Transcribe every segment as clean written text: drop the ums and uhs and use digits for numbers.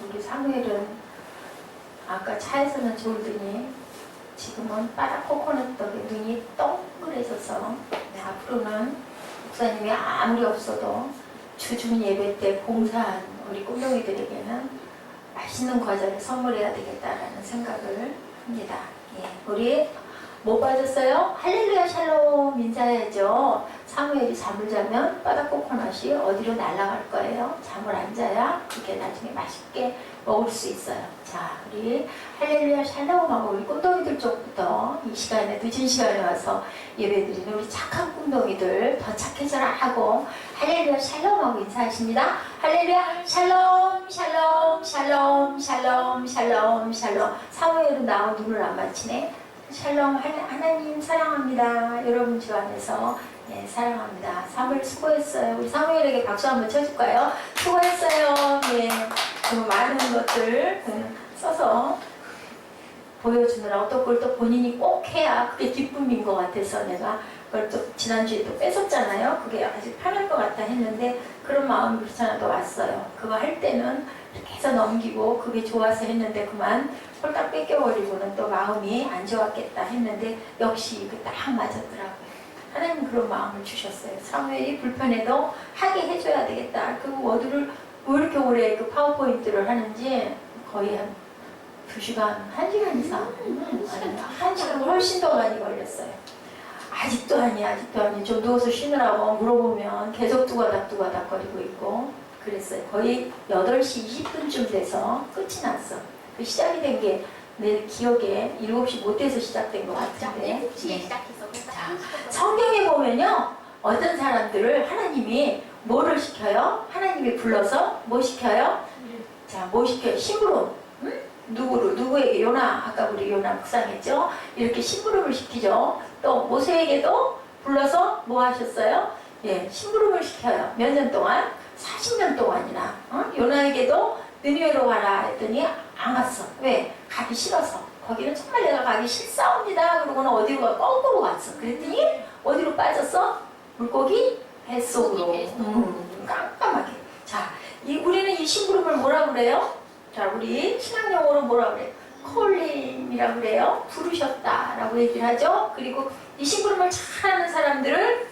우리 사무엘은 아까 차에서는 졸더니 지금은 바닥 코코넛 떡에 눈이 동그래져서 앞으로는 목사님이 아무리 없어도 주중 예배 때 봉사한 우리 꿈동이들에게는 맛있는 과자를 선물해야 되겠다라는 생각을 합니다. 예, 우리 못 받았어요? 할렐루야 샬롬 인사해야죠. 사무엘이 잠을 자면 바닥 코코넛이 어디로 날아갈 거예요. 잠을 안 자야 그게 나중에 맛있게 먹을 수 있어요. 자, 우리 할렐루야 샬롬하고 우리 꿈동이들 쪽부터 이 시간에 늦은 시간에 와서 예배드리는 우리 착한 꿈동이들 더 착해져라 하고 할렐루야 샬롬하고 인사하십니다. 할렐루야 샬롬 샬롬 샬롬 샬롬 샬롬 샬롬. 사무엘은 나와 눈을 안 맞히네. 샬롬 하나님 사랑합니다. 여러분 주 안에서 네, 사랑합니다. 사무엘 수고했어요. 우리 사무엘에게 박수 한번 쳐줄까요? 수고했어요. 네, 많은 것들 써서 보여주느라 어떤 걸 또 본인이 꼭 해야 그게 기쁨인 것 같아서 내가 그걸 또 지난주에 또 뺏었잖아요. 그게 아주 편할 것 같다 했는데 그런 마음이 그렇잖아 또 왔어요. 그거 할 때는 이렇게 해서 넘기고 그게 좋아서 했는데 그만 홀딱 뺏겨버리고는 또 마음이 안 좋았겠다 했는데 역시 이게 딱 맞았더라고요. 하나님 그런 마음을 주셨어요. 사무엘이 불편해도 하게 해줘야 되겠다. 그 워드를 왜 이렇게 오래 그 파워포인트를 하는지 거의 한 2시간, 1시간 이상 아니 1시간 훨씬 더 많이 걸렸어요. 아직도 아니 좀 누워서 쉬느라고 물어보면 계속 뚜가닥 거리고 있고 그랬어요. 거의 8시 20분쯤 돼서 끝이 났어. 그 시작이 된 게 내 기억에 7시 못 돼서 시작된 것 같은데 7시에 시작해서 자, 성경에 보면요 어떤 사람들을 하나님이 뭐를 시켜요? 하나님이 불러서 뭐 시켜요? 자, 뭐 시켜요? 심부름. 응? 누구에게? 요나, 아까 우리 요나 묵상했죠? 이렇게 심부름을 시키죠. 또 모세에게도 불러서 뭐 하셨어요? 예, 심부름을 시켜요. 몇 년 동안? 40년 동안이나. 요나에게도 느니웨로 가라 했더니 안 갔어. 왜? 가기 싫어서. 거기는 정말 내가 가기 싫사옵니다. 그러고는 어디로 가? 거꾸로 갔어. 그랬더니 어디로 빠졌어? 물고기 뱃속으로. 깜깜하게. 자, 우리는 이 심부름을 뭐라 그래요? 자, 우리 신앙용어로 뭐라 그래요? 콜링이라고 그래요. 부르셨다라고 얘기를 하죠. 그리고 이 심부름을 잘하는 사람들을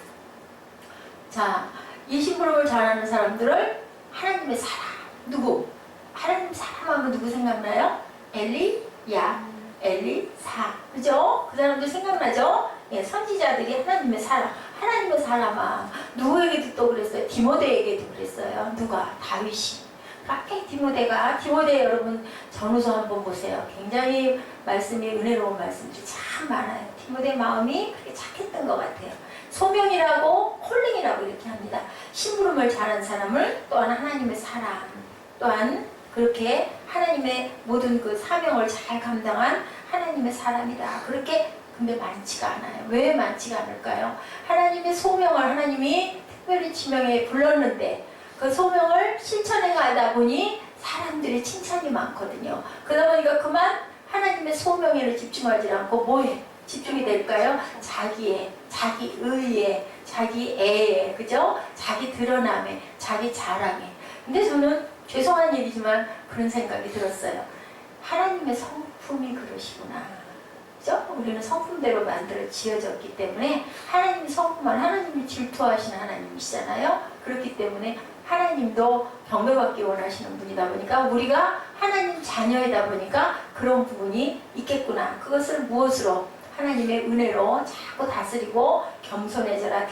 자, 이 심부름을 잘하는 사람들을 하나님의 사람. 누구? 하나님 사람하면 누구 생각나요? 엘리야, 엘리사. 그죠? 그 사람들 생각나죠? 예, 선지자들이 하나님의 사람. 하나님의 사람아. 누구에게도 또 그랬어요? 디모데에게도 그랬어요. 누가? 다윗이. 그렇게 디모데 여러분 전후서 한번 보세요. 굉장히 말씀이 은혜로운 말씀들이 참 많아요. 디모데 마음이 그렇게 착했던 것 같아요. 소명이라고 콜링이라고 이렇게 합니다. 심부름을 잘한 사람을 또한 하나님의 사람, 또한 그렇게 하나님의 모든 그 사명을 잘 감당한 하나님의 사람이다. 그렇게 근데 많지가 않아요. 왜 많지가 않을까요? 하나님의 소명을 하나님이 특별히 지명에 불렀는데 그 소명을 실천해 가다 보니 사람들의 칭찬이 많거든요. 그러다 보니까 그만 하나님의 소명에는 집중하지 않고 뭐에 집중이 될까요? 자기 의에, 자기 애에, 그죠? 자기 드러남에, 자기 자랑에. 근데 저는 죄송한 얘기지만 그런 생각이 들었어요. 하나님의 성품이 그러시구나. 그죠? 우리는 성품대로 만들어 지어졌기 때문에 하나님의 성품만 하나님이 질투하시는 하나님이시잖아요. 그렇기 때문에 하나님도 경배받기 원하시는 분이다 보니까 우리가 하나님 자녀이다 보니까 그런 부분이 있겠구나. 그것을 무엇으로? 하나님의 은혜로 자꾸 다스리고 겸손해져라,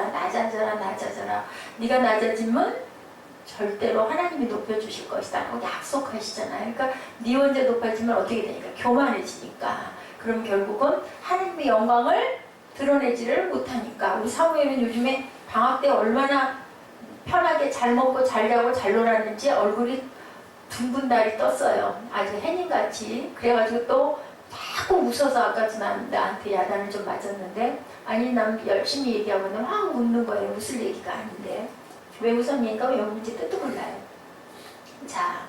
낮아져라. 네가 낮아지면 절대로 하나님이 높여주실 것이다 라고 약속하시잖아요. 그러니까 네 혼자 높아지면 어떻게 되니까? 교만해지니까. 그럼 결국은 하나님의 영광을 드러내지를 못하니까. 우리 사무엘은 요즘에 방학 때 얼마나 편하게 잘 먹고 잘 자고 잘 놀았는지 얼굴이 둥근 달이 떴어요. 아주 해님같이. 그래가지고 또 자꾸 웃어서 아까 나한테 야단을 좀 맞았는데 아니 난 열심히 얘기하고 막 웃는 거예요. 웃을 얘기가 아닌데 왜 웃었냐니까 왜 웃는지 뜻도 몰라요. 자,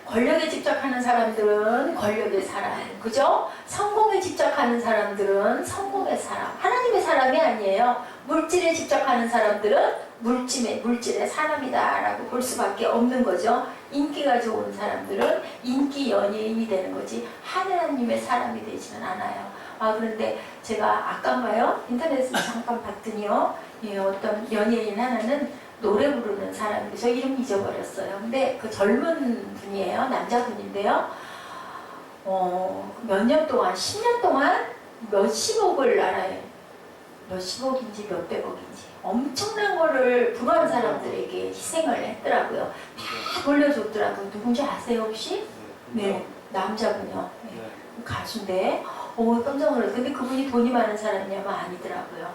권력에 집착하는 사람들은 권력의 사람, 그죠? 성공에 집착하는 사람들은 성공의 사람. 하나님의 사람이 아니에요. 물질에 집착하는 사람들은 물질의 사람이다라고 볼 수밖에 없는 거죠. 인기가 좋은 사람들은 인기 연예인이 되는 거지 하느님의 사람이 되지는 않아요. 그런데 제가 아까인가요? 인터넷에서 잠깐 봤더니요. 예, 어떤 연예인 하나는 노래 부르는 사람인데 저 이름 잊어버렸어요. 근데 그 젊은 분이에요. 남자분인데요. 몇 년 동안, 10년 동안 몇십억을 알아요. 몇십억인지 몇백억인지 엄청난 거를 불우한 사람들에게 희생을 했더라고요. 다 돌려줬더라고요. 누군지 아세요 혹시? 네, 남자분이요. 네. 가수인데 깜짝 놀랐어요. 근데 그분이 돈이 많은 사람이냐면 아니더라고요.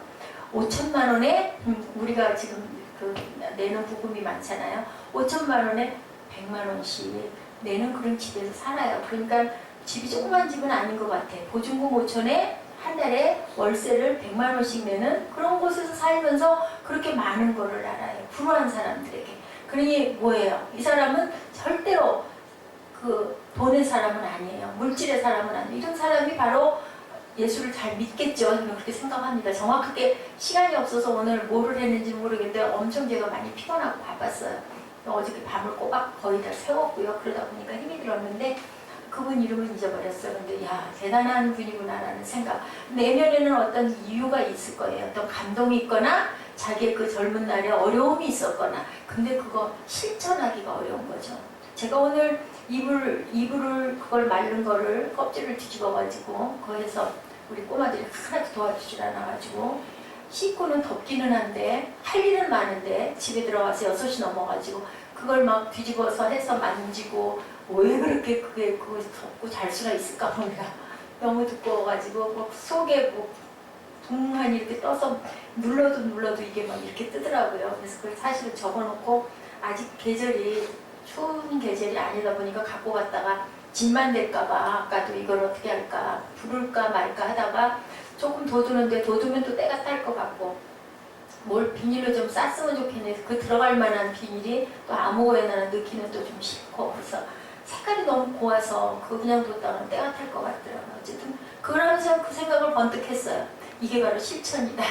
5천만 원에 우리가 지금 내는 부금이 많잖아요. 5천만 원에 100만 원씩 내는 그런 집에서 살아요. 그러니까 집이 조그만 집은 아닌 것 같아. 보증금 5천에 한 달에 월세를 100만 원씩 내는 그런 곳에서 살면서 그렇게 많은 거를 알아요. 불우한 사람들에게. 그러니 뭐예요? 이 사람은 절대로 그 돈의 사람은 아니에요. 물질의 사람은 아니에요. 이런 사람이 바로 예수를 잘 믿겠죠. 저는 그렇게 생각합니다. 정확하게 시간이 없어서 오늘 뭐를 했는지 모르겠는데 엄청 제가 많이 피곤하고 바빴어요. 어저께 밤을 꼬박 거의 다 새웠고요. 그러다 보니까 힘이 들었는데 그분 이름은 잊어버렸어요. 근데 야 대단한 분이구나라는 생각. 내면에는 어떤 이유가 있을 거예요. 어떤 감동이 있거나 자기의 그 젊은 날에 어려움이 있었거나 근데 그거 실천하기가 어려운 거죠. 제가 오늘 이불을 그걸 말른 거를 껍질을 뒤집어 가지고 거기서 우리 꼬마들이 하나도 도와주질 않아 가지고 씻고는 덥기는 한데 할 일은 많은데 집에 들어가서 6시 넘어가지고 그걸 막 뒤집어서 해서 만지고 왜 그렇게 그거 덮고 잘 수가 있을까 모르겠다. 너무 두꺼워가지고 뭐 속에 뭐 붕하니 이렇게 떠서 눌러도 이게 막 이렇게 뜨더라고요. 그래서 그걸 사실은 접어놓고 아직 계절이 추운 계절이 아니다 보니까 갖고 갔다가 짐만 될까봐 아까도 이걸 어떻게 할까 부를까 말까 하다가 조금 둬두는데 둬두면 또 때가 탈 것 같고 뭘 비닐로 좀 쌌으면 좋겠는데 그 들어갈 만한 비닐이 또 아무 거에나 넣기는 또 좀 싫고 그래서 색깔이 너무 고와서 그거 그냥 뒀다가 때가 탈 것 같더라고요. 어쨌든 그걸 하면서 그 생각을 번뜩 했어요. 이게 바로 실천이다.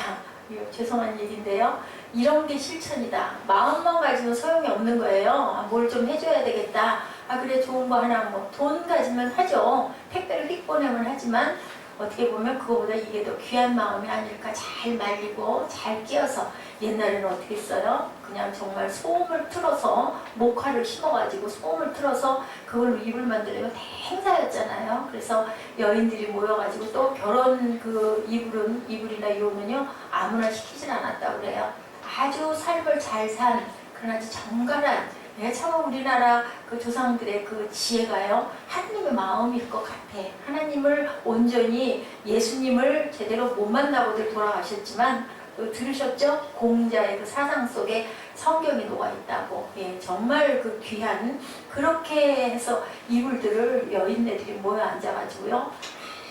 이거 죄송한 얘기인데요. 이런 게 실천이다. 마음만 가지면 소용이 없는 거예요. 뭘 좀 해줘야 되겠다. 그래 좋은 거 하나 뭐 돈 가지면 하죠. 택배를 휙 보내면 하지만 어떻게 보면 그거보다 이게 더 귀한 마음이 아닐까. 잘 말리고 잘 끼어서 옛날에는 어떻게 했어요? 그냥 정말 소음을 틀어서 목화를 심어가지고 소음을 틀어서 그걸로 이불 만들려면 행사였잖아요. 그래서 여인들이 모여가지고 또 결혼 그 이불이나 이혼은요 아무나 시키진 않았다고 그래요. 아주 삶을 잘 산 그런 아주 정갈한 참 우리나라 그 조상들의 그 지혜가요 하나님의 마음일 것 같아. 하나님을 온전히 예수님을 제대로 못 만나고들 돌아가셨지만 들으셨죠? 공자의 그 사상 속에 성경이 녹아있다고. 예, 정말 그 귀한 그렇게 해서 이불들을 여인네들이 모여 앉아가지고요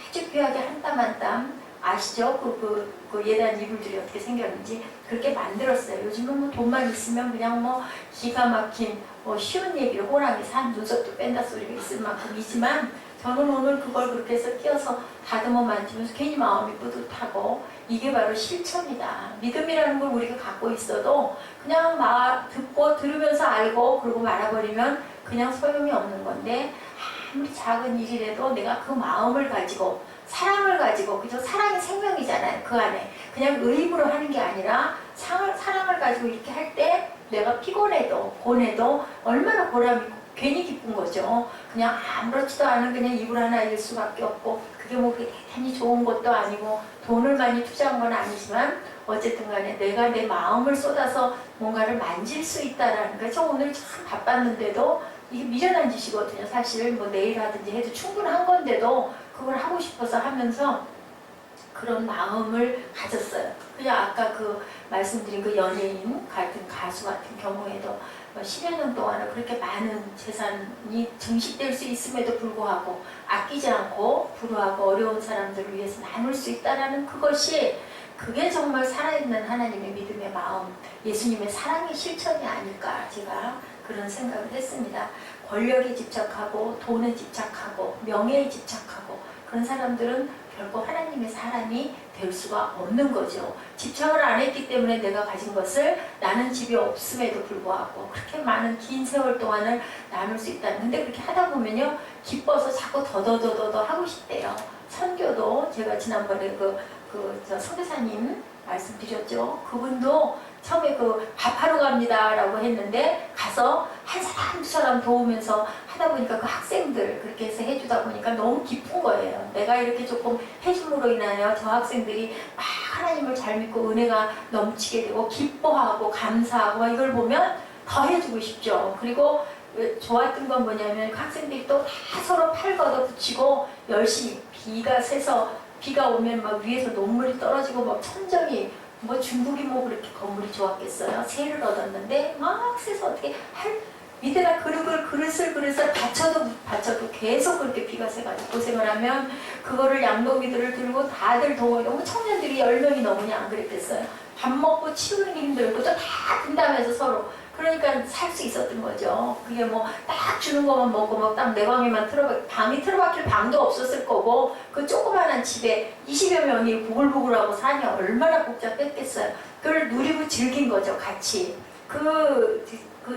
아주 귀하게 한 땀 한 땀 아시죠? 그 예단 이불들이 어떻게 생겼는지 그렇게 만들었어요. 요즘은 뭐 돈만 있으면 그냥 뭐 기가 막힌 뭐 쉬운 얘기를 호랑이 산 눈썹도 뺀다 소리가 있을 만큼이지만 저는 오늘 그걸 그렇게 해서 끼워서 다듬어 만지면서 괜히 마음이 뿌듯하고 이게 바로 실천이다. 믿음이라는 걸 우리가 갖고 있어도 그냥 듣고 들으면서 알고 그러고 말아버리면 그냥 소용이 없는 건데 아무리 작은 일이라도 내가 그 마음을 가지고 사랑을 가지고 그죠? 사랑이 생명이잖아요. 그 안에 그냥 의무로 하는 게 아니라 사랑을 가지고 이렇게 할 때 내가 피곤해도 고뇌도 얼마나 보람이 괜히 기쁜 거죠. 그냥 아무렇지도 않은 그냥 이불 하나일 수밖에 없고 그게 뭐 대단히 좋은 것도 아니고 돈을 많이 투자한 건 아니지만 어쨌든 간에 내가 내 마음을 쏟아서 뭔가를 만질 수 있다라는 거. 저 오늘 참 바빴는데도 이게 미련한 짓이거든요. 사실 뭐 내일 하든지 해도 충분한 건데도 그걸 하고 싶어서 하면서 그런 마음을 가졌어요. 그냥 아까 그 말씀드린 그 연예인 같은 가수 같은 경우에도 10여 년 동안은 그렇게 많은 재산이 증식될 수 있음에도 불구하고 아끼지 않고 불우하고 어려운 사람들을 위해서 나눌 수 있다는 그게 정말 살아있는 하나님의 믿음의 마음, 예수님의 사랑의 실천이 아닐까 제가 그런 생각을 했습니다. 권력에 집착하고 돈에 집착하고 명예에 집착하고 그런 사람들은 결코 하나님의 사람이 될 수가 없는 거죠. 집착을 안 했기 때문에 내가 가진 것을 나는 집이 없음에도 불구하고 그렇게 많은 긴 세월 동안을 나눌 수 있다는. 근데 그렇게 하다 보면요, 기뻐서 자꾸 더더더더 하고 싶대요. 선교도 제가 지난번에 저 선교사님 말씀드렸죠. 그분도 처음에 밥하러 갑니다 라고 했는데 가서 한 사람 두 사람 도우면서 하다 보니까 그 학생들 그렇게 해서 해주다 보니까 너무 기쁜 거예요. 내가 이렇게 조금 해줌으로 인하여 저 학생들이 막 하나님을 잘 믿고 은혜가 넘치게 되고 기뻐하고 감사하고 이걸 보면 더 해주고 싶죠. 그리고 좋았던 건 뭐냐면 그 학생들이 또 다 서로 팔 걷어붙이고 열심히 비가 새서 비가 오면 막 위에서 녹물이 떨어지고 막 천정이 뭐 중국이 뭐 그렇게 건물이 좋았겠어요. 새를 얻었는데 막 새서 어떻게 밑에다 그릇을 받쳐도 계속 그렇게 비가 새가지고 고생을 하면 그거를 양동이들을 들고 다들 너무 청년들이 10명이 넘으냐 안 그랬겠어요. 밥 먹고 치우는 게 힘들고 또 다 분담해서 서로 그러니까 살 수 있었던 거죠. 그게 뭐 딱 주는 것만 먹고 뭐 딱 내 방이 틀어박힐 방도 없었을 거고 그 조그마한 집에 20여 명이 부글부글하고 사니 얼마나 복잡했겠어요. 그걸 누리고 즐긴 거죠, 같이. 그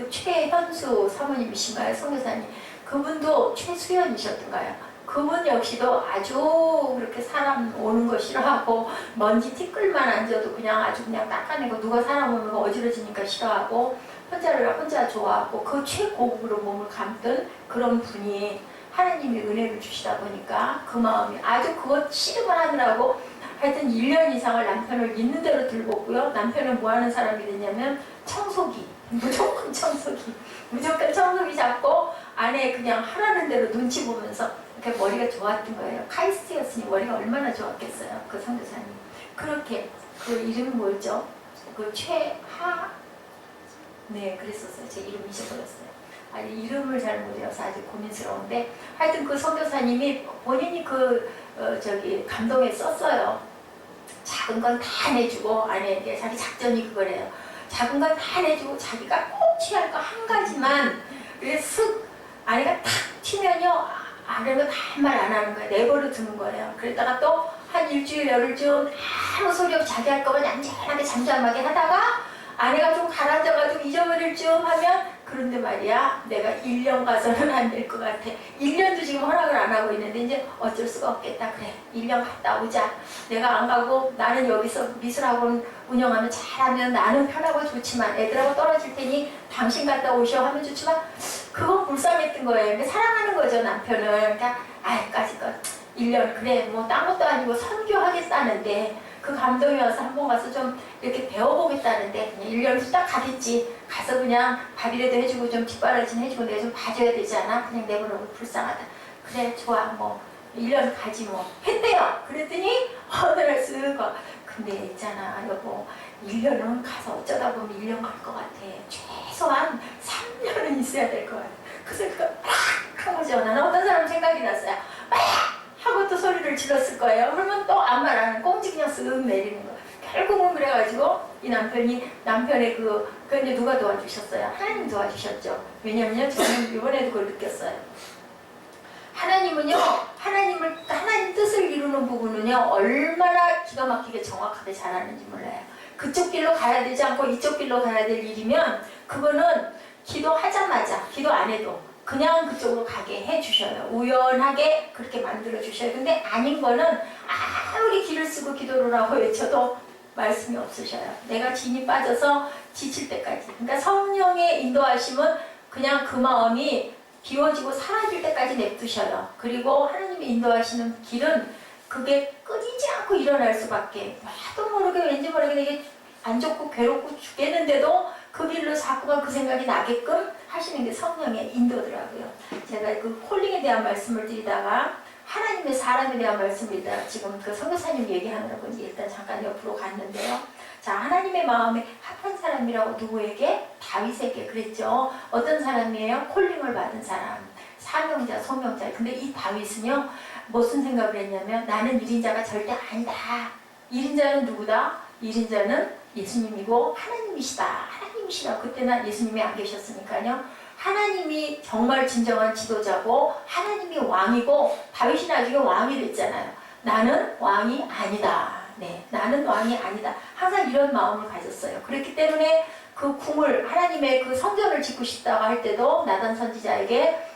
최현수 사모님이신가요? 선교사님. 그분도 최수연이셨던가요? 그분 역시도 아주 그렇게 사람 오는 거 싫어하고 먼지 티끌만 앉아도 그냥 아주 그냥 닦아내고 누가 사람 오면 어지러지니까 싫어하고 혼자 좋아하고 그 최고급으로 몸을 감던 그런 분이 하나님이 은혜를 주시다 보니까 그 마음이 아주 그것 씨름을 하느라고 하여튼 1년 이상을 남편을 있는 대로 들었고요. 남편은 뭐 하는 사람이 됐냐면 청소기, 무조건 청소기 잡고 아내 그냥 하라는 대로 눈치 보면서 이렇게 머리가 좋았던 거예요. 카이스트였으니 머리가 얼마나 좋았겠어요. 그 선교사님. 그렇게 그 이름이 뭐였죠? 네, 그랬었어요. 제 이름 잊어버렸어요. 아니, 이름을 잘 모르어서 아주 고민스러운데 하여튼 그 선교사님이 본인이 감동에 썼어요. 작은 건 다 내주고 아내에게 자기 작전이 그거래요. 작은 건 다 내주고 자기가 꼭 취할 거 한 가지만 슥 아내가 탁 튀면요 아내가 아무 말 안 하는 거예요. 내버려 두는 거예요. 그랬다가 또 한 일주일 열흘쯤 아무 소리 없이 자기 할 거만 얌전하게 잠잠하게 하다가 아내가 좀 가라앉아가지고 잊어버릴 쯤 하면 그런데 말이야 내가 1년 가서는 안 될 것 같아. 1년도 지금 허락을 안 하고 있는데 이제 어쩔 수가 없겠다. 그래 1년 갔다 오자. 내가 안 가고 나는 여기서 미술학원 운영하면 잘하면 나는 편하고 좋지만 애들하고 떨어질 테니 당신 갔다 오셔 하면 좋지만 그건 불쌍했던 거예요. 근데 사랑하는 거죠 남편을. 그러니까 까짓것 1년 그래 뭐 딴 것도 아니고 선교하겠다는데 그 감동이 와서 한번 가서 좀 이렇게 배워보겠다는데 그냥 1년 후딱 가겠지. 가서 그냥 밥이라도 해주고 좀 뒷바라진 해주고 내가 좀 봐줘야 되지 않아? 그냥 내보내고 불쌍하다. 그래 좋아 뭐 1년 가지 뭐 했대요. 그랬더니 어느 날 쓱 근데 있잖아 여보 1년은 가서 어쩌다 보면 1년 갈 것 같아. 최소한 3년은 있어야 될 것 같아. 그 생각 막 한 거죠. 나는 어떤 사람 생각이 났어요. 막 하고 또 소리를 질렀을 거예요. 그러면 또 아무 말 안 하는 꽁지 그냥 쓱 내리는 거. 결국은 그래가지고 이 남편의 그 이제 누가 도와주셨어요? 하나님 도와주셨죠. 왜냐면요 저는 이번에도 그걸 느꼈어요. 하나님은요 하나님 뜻을 이루는 부분은요 얼마나 기가 막히게 정확하게 잘하는지 몰라요. 그쪽 길로 가야 되지 않고 이쪽 길로 가야 될 일이면 그거는 기도하자마자 기도 안 해도 그냥 그쪽으로 가게 해주셔요. 우연하게 그렇게 만들어주셔요. 근데 아닌 거는 아무리 길을 쓰고 기도를 하고 외쳐도 말씀이 없으셔요. 내가 진이 빠져서 지칠 때까지. 그러니까 성령의 인도하심은 그냥 그 마음이 비워지고 사라질 때까지 냅두셔요. 그리고 하나님이 인도하시는 길은 그게 끊이지 않고 일어날 수밖에. 나도 모르게 왠지 모르게 되게 안 좋고 괴롭고 죽겠는데도 그 길로 자꾸만 그 생각이 나게끔 하시는 게 성령의 인도더라고요. 제가 그 콜링에 대한 말씀을 드리다가 하나님의 사람에 대한 말씀을 드리다가 지금 그 선교사님 얘기하느라고 일단 잠깐 옆으로 갔는데요. 자, 하나님의 마음에 합한 사람이라고 누구에게? 다윗에게 그랬죠. 어떤 사람이에요? 콜링을 받은 사람. 사명자, 소명자. 근데 이 다윗은요. 무슨 생각을 했냐면 나는 1인자가 절대 아니다. 1인자는 누구다? 1인자는 예수님이고 하나님이시다. 하나님이시다. 그때는 예수님이 안 계셨으니까요. 하나님이 정말 진정한 지도자고 하나님이 왕이고 다윗이 나중에 왕이 됐잖아요. 나는 왕이 아니다. 네, 나는 왕이 아니다. 항상 이런 마음을 가졌어요. 그렇기 때문에 그 궁을 하나님의 그 성전을 짓고 싶다고 할 때도 나단 선지자에게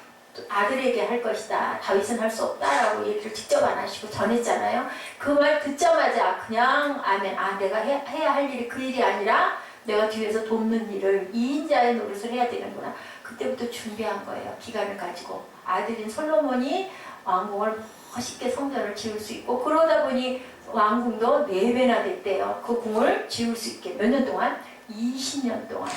아들에게 할 것이다. 다윗은 할 수 없다라고 얘기를 직접 안 하시고 전했잖아요. 그 말 듣자마자 그냥 아멘. 아, 내가 해야 할 일이 그 일이 아니라 내가 뒤에서 돕는 일을 2인자의 노릇을 해야 되는구나. 그때부터 준비한 거예요. 기간을 가지고. 아들인 솔로몬이 왕궁을 멋있게 성전을 지을 수 있고, 그러다 보니 왕궁도 4배나 됐대요. 그 궁을 지을 수 있게. 몇 년 동안? 20년 동안.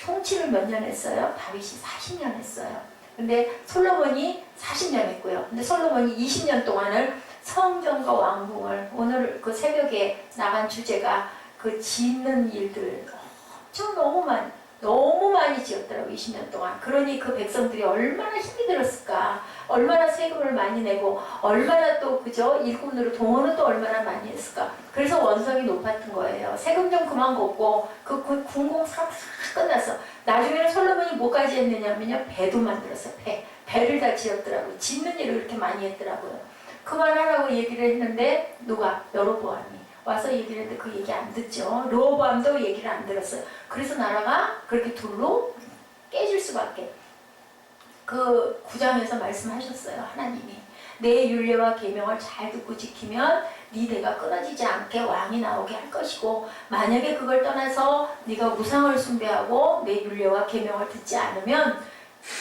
통치를 몇 년 했어요? 다윗이 40년 했어요. 근데 솔로몬이 40년 했고요. 근데 솔로몬이 20년 동안을 성전과 왕궁을, 오늘 그 새벽에 나간 주제가 그 짓는 일들 엄청 너무 많이 지었더라고요. 20년 동안. 그러니 그 백성들이 얼마나 힘이 들었을까. 얼마나 세금을 많이 내고 얼마나 또 그죠? 일꾼으로 동원은 또 얼마나 많이 했을까. 그래서 원성이 높았던 거예요. 세금 좀 그만 걷고 그 군공 싹 끝났어. 나중에는 솔로몬이 뭐까지 했느냐면요. 배도 만들었어요. 배를 다 지었더라고요. 짓는 일을 그렇게 많이 했더라고요. 그만하라고 얘기를 했는데 누가? 여로보암이 와서 얘기를 했는데 그 얘기 안 듣죠. 르호보암도 얘기를 안 들었어요. 그래서 나라가 그렇게 둘로 깨질 수밖에. 그 9장에서 말씀하셨어요. 하나님이 내 율례와 계명을 잘 듣고 지키면 네 대가 끊어지지 않게 왕이 나오게 할 것이고, 만약에 그걸 떠나서 네가 우상을 숭배하고 내 율례와 계명을 듣지 않으면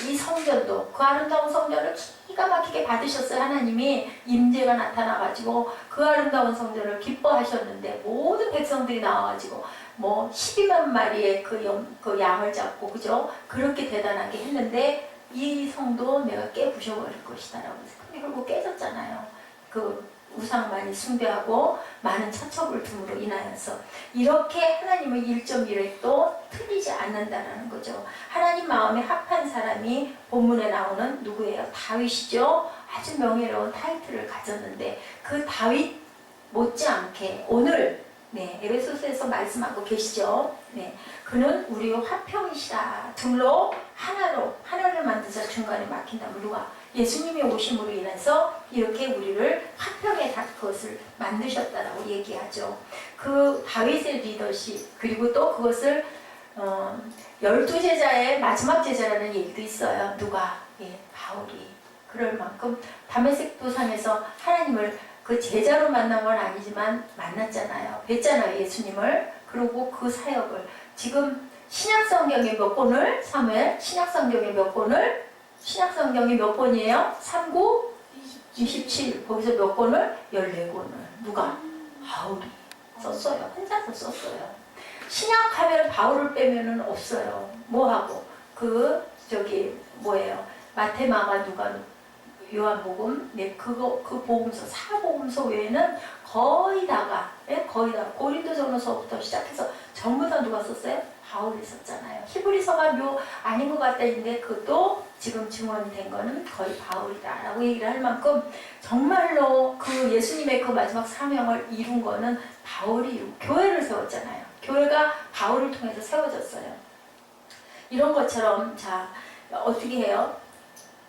이 성전도, 그 아름다운 성전을 기가 막히게 받으셨어요. 하나님이 임재가 나타나가지고 그 아름다운 성전을 기뻐하셨는데 모든 백성들이 나와가지고 뭐 12만 마리의 그 양을 잡고 그죠? 그렇게 대단하게 했는데 이 성도 내가 깨부셔버릴 것이다 라고 해서 근데 결국 깨졌잖아요. 그 우상만이 숭배하고 많은 처첩을 둠으로 인하여서 이렇게 하나님의 1.1획도 틀리지 않는다라는 거죠. 하나님 마음에 합한 사람이 본문에 나오는 누구예요? 다윗이죠. 아주 명예로운 타이틀을 가졌는데 그 다윗 못지않게 오늘 에베소서에서 말씀하고 계시죠. 그는 우리의 화평이시라. 둘로 하나를 만드사 중간에 막힌다면 누가? 예수님의 오심으로 인해서 이렇게 우리를 화평에 다 그것을 만드셨다라고 얘기하죠. 그 다윗의 리더십 그리고 또 그것을 12제자의 마지막 제자라는 얘기도 있어요. 누가? 바울이. 그럴 만큼 다메섹 도상에서 하나님을 그 제자로 만난 건 아니지만 만났잖아요. 뵀잖아요. 예수님을. 그리고 그 사역을 지금 신약성경의 몇 권을? 사무엘 신약성경의 몇 권을? 신약성경이 몇 권이에요? 39? 27. 거기서 몇 권을? 14권을. 누가? 바울이 썼어요. 혼자서 썼어요. 신약하면 바울을 빼면은 없어요. 뭐하고? 뭐예요? 마태, 마가, 누가, 요한복음, 그 복음서, 사복음서 외에는 거의 다가 고린도전서부터 시작해서 전부 다 누가 썼어요? 바울이 썼잖아요. 히브리서가 아닌 것 같다 했는데 그것도 지금 증언이 된 거는 거의 바울이다라고 얘기를 할 만큼 정말로 그 예수님의 그 마지막 사명을 이룬 거는 바울이 교회를 세웠잖아요. 교회가 바울을 통해서 세워졌어요. 이런 것처럼 자 어떻게 해요?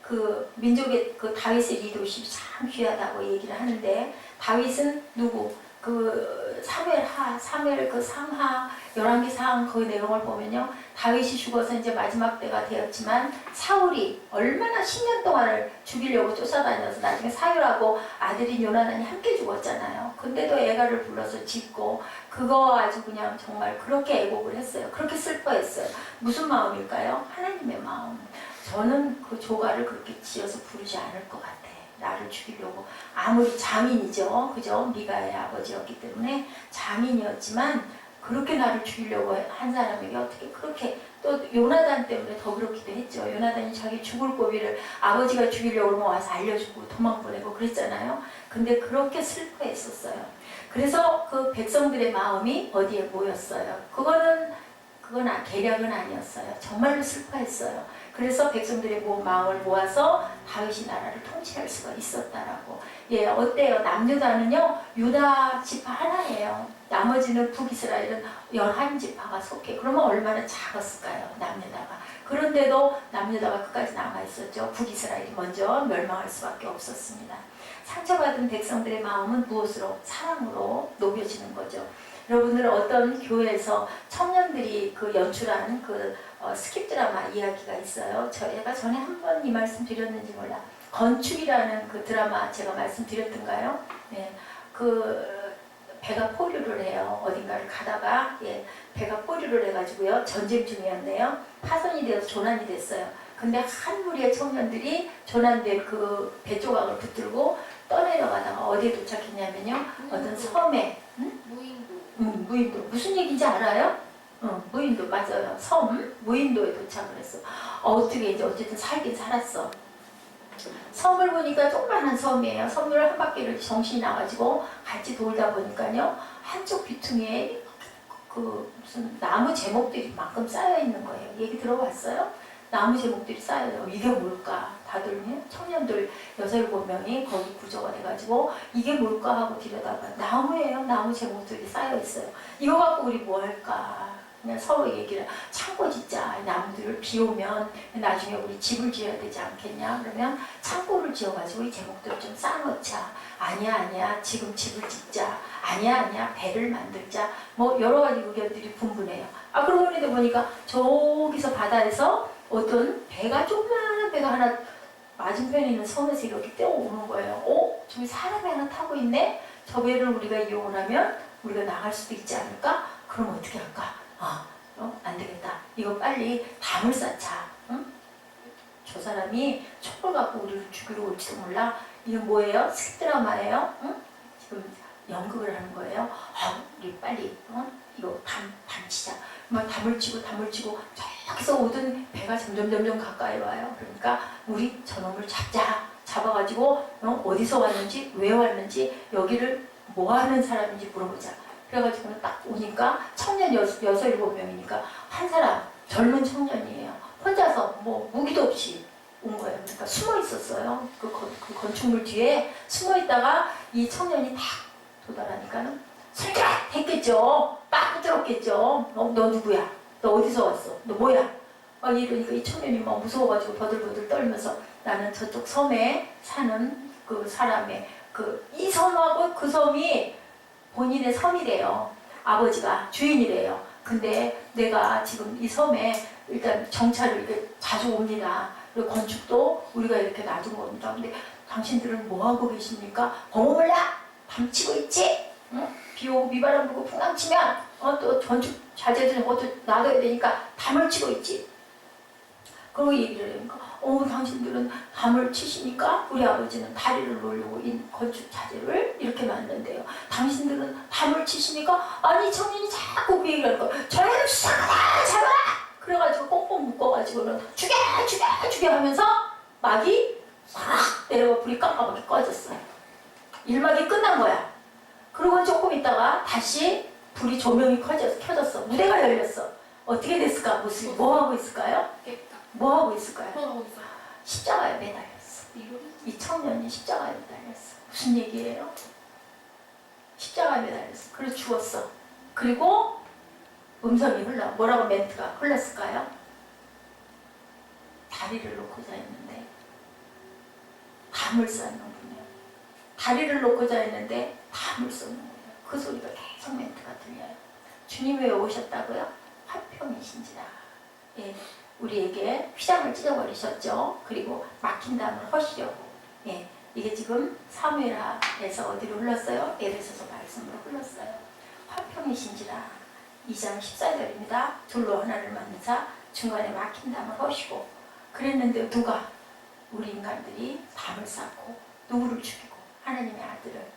그 민족의 그 다윗의 리더십이 참 귀하다고 얘기를 하는데 다윗은 누구? 그 사무엘 그 상하 열왕기상 그 내용을 보면요. 다윗이 죽어서 이제 마지막 때가 되었지만 사울이 얼마나 10년 동안을 죽이려고 쫓아다녀서 나중에 사울하고 아들인 요나단이 함께 죽었잖아요. 근데도 애가를 불러서 짓고 그거 아주 그냥 정말 그렇게 애곡을 했어요. 그렇게 슬퍼했어요. 무슨 마음일까요? 하나님의 마음. 저는 그 조가를 그렇게 지어서 부르지 않을 것 같아. 나를 죽이려고. 아무리 장인이죠. 그죠? 미가의 아버지였기 때문에 장인이었지만 그렇게 나를 죽이려고 한 사람에게 어떻게 그렇게 또 요나단 때문에 더 그렇기도 했죠. 요나단이 자기 죽을 고비를 아버지가 죽이려고 그러면 와서 알려주고 도망 보내고 그랬잖아요. 근데 그렇게 슬퍼했었어요. 그래서 그 백성들의 마음이 어디에 모였어요. 그거는 그건 계략은 아니었어요. 정말로 슬퍼했어요. 그래서 백성들의 마음을 모아서 다윗이 나라를 통치할 수가 있었다라고. 예, 어때요? 남유다는요, 유다 지파 하나예요. 나머지는 북이스라엘은 11지파가 속해. 그러면 얼마나 작았을까요? 남유다가. 그런데도 남유다가 끝까지 남아있었죠. 북이스라엘이 먼저 멸망할 수밖에 없었습니다. 상처받은 백성들의 마음은 무엇으로? 사랑으로 녹여지는 거죠. 여러분들 어떤 교회에서 청년들이 그 연출한 그 스킵 드라마 이야기가 있어요. 제가 전에 한 번 이 말씀 드렸는지 몰라. 건축이라는 그 드라마 제가 말씀드렸던가요? 네, 그 배가 포류를 해요. 어딘가를 가다가 배가 포류를 해가지고요. 전쟁 중이었네요. 파손이 되어서 조난이 됐어요. 근데 한 무리의 청년들이 조난된 그 배 조각을 붙들고 떠내려가다가 어디에 도착했냐면요. 어떤 섬에 무인도. 무슨 얘기인지 알아요? 무인도 맞아요. 섬 무인도에 도착을 했어. 어떻게 이제 어쨌든 살긴 살았어. 섬을 보니까 조그만한 섬이에요. 섬을 한 바퀴를 정신이 나가지고 같이 돌다 보니까요. 한쪽 귀퉁이에 그 무슨 나무 제목들이 만큼 쌓여 있는 거예요. 얘기 들어봤어요? 나무 제목들이 쌓여요. 이게 뭘까? 다들 청년들 6, 7명이 거기 구조가 돼가지고 이게 뭘까 하고 들여다봐. 나무예요. 나무 제목들이 쌓여 있어요. 이거 갖고 우리 뭐 할까? 그냥 서로 얘기를 창고 짓자. 나무들을 비 오면 나중에 우리 집을 지어야 되지 않겠냐? 그러면 창고를 지어가지고 이 제목들을 좀 쌓아놓자. 아니야 지금 집을 짓자. 아니야 배를 만들자. 뭐 여러 가지 의견들이 분분해요. 그러고 보니까 저기서 바다에서 어떤 배가 조그마한 배가 하나 맞은편에 있는 섬에서 이렇게 뛰어오는 거예요. 저기 사람이 하나 타고 있네? 저 배를 우리가 이용을 하면 우리가 나갈 수도 있지 않을까? 그럼 어떻게 할까? 안 되겠다. 이거 빨리 담을 쌓자. 응? 저 사람이 촛불 갖고 우리를 죽이러 올지도 몰라. 이거 뭐예요? 스드라마예요? 응? 지금 연극을 하는 거예요. 우리 빨리 이거 담치자. 막 담을 치고 저기서 오던 배가 점점 가까이 와요. 그러니까 우리 저놈을 잡아가지고 어디서 왔는지 왜 왔는지 여기를 뭐 하는 사람인지 물어보자. 그래가지고 딱 오니까 청년 6, 7명이니까 한 사람 젊은 청년이에요. 혼자서 뭐 무기도 없이 온 거예요. 그러니까 숨어 있었어요. 그 건축물 뒤에 숨어 있다가 이 청년이 딱 도달하니까는 설득 했겠죠. 딱 부드럽겠죠. 너 누구야? 너 어디서 왔어? 너 뭐야? 막 이러니까 이 청년이 막 무서워가지고 버들버들 떨면서 나는 저쪽 섬에 사는 그 사람의 이 섬하고 그 섬이 본인의 섬이래요. 아버지가 주인이래요. 근데 내가 지금 이 섬에 일단 정찰을 이렇게 자주 옵니다. 그리고 건축도 우리가 이렇게 놔둔 겁니다. 근데 당신들은 뭐 하고 계십니까? 몰라. 밤치고 있지? 응? 비 오고 비바람 불고 풍랑 치면 또 건축 자재들 것도 놔둬야 되니까 담을 치고 있지. 그러고 얘기를 하니까 당신들은 담을 치시니까 우리 아버지는 다리를 놓으려고 이 건축 자재를 이렇게 만든대요. 당신들은 담을 치시니까 아니 청년이 자꾸 그 얘기를 하니까 저희는 잡아라! 그래가지고 꽁꽁 묶어가지고는 죽여 하면서 막이 싹 내려가 불이 깜깜하게 꺼졌어요. 일막이 끝난 거야. 그러고 조금 있다가 다시 불이 조명이 켜졌어. 무대가 열렸어. 어떻게 됐을까? 모습이 뭐 하고 있을까요? 뭐 하고 있을까요? 십자가에 매달렸어. 이 청년이 십자가에 매달렸어. 무슨 얘기예요? 십자가에 매달렸어. 그래서 죽었어. 그리고 음성이 흘러. 뭐라고 멘트가 흘렀을까요? 다리를 놓고 자있는데 담을 쌓는군요. 다리를 놓고 자있는데 담을 쏟는 거예요. 그 소리가 계속 멘트가 들려요. 주님이 왜 오셨다고요? 화평이신지라. 예, 우리에게 휘장을 찢어버리셨죠. 그리고 막힌 담을 허시려고. 예, 이게 지금 사무엘하에서 어디로 흘렀어요? 에베소서 말씀으로 흘렀어요. 화평이신지라. 2장 14절입니다. 둘로 하나를 만드사 중간에 막힌 담을 허시고. 그랬는데 누가? 우리 인간들이 담을 쌓고 누구를 죽이고 하나님의 아들을,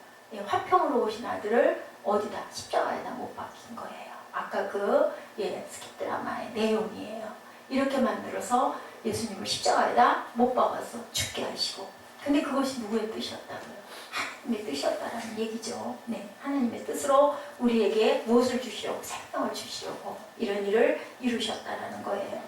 화평으로 오신 아들을 어디다? 십자가에다 못 박힌 거예요. 아까 스킵 드라마의 내용이에요. 이렇게 만들어서 예수님을 십자가에다 못 박아서 죽게 하시고. 근데 그것이 누구의 뜻이었다고요? 하나님의 뜻이었다라는 얘기죠. 네, 하나님의 뜻으로 우리에게 무엇을 주시려고, 생명을 주시려고 이런 일을 이루셨다라는 거예요.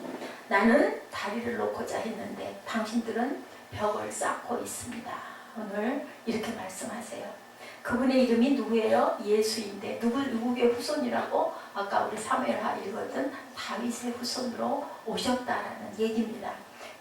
나는 다리를 놓고자 했는데 당신들은 벽을 쌓고 있습니다. 오늘 이렇게 말씀하세요. 그분의 이름이 누구예요? 예수인데 누구의 후손이라고? 아까 우리 사무엘하 읽었던 다윗의 후손으로 오셨다라는 얘기입니다.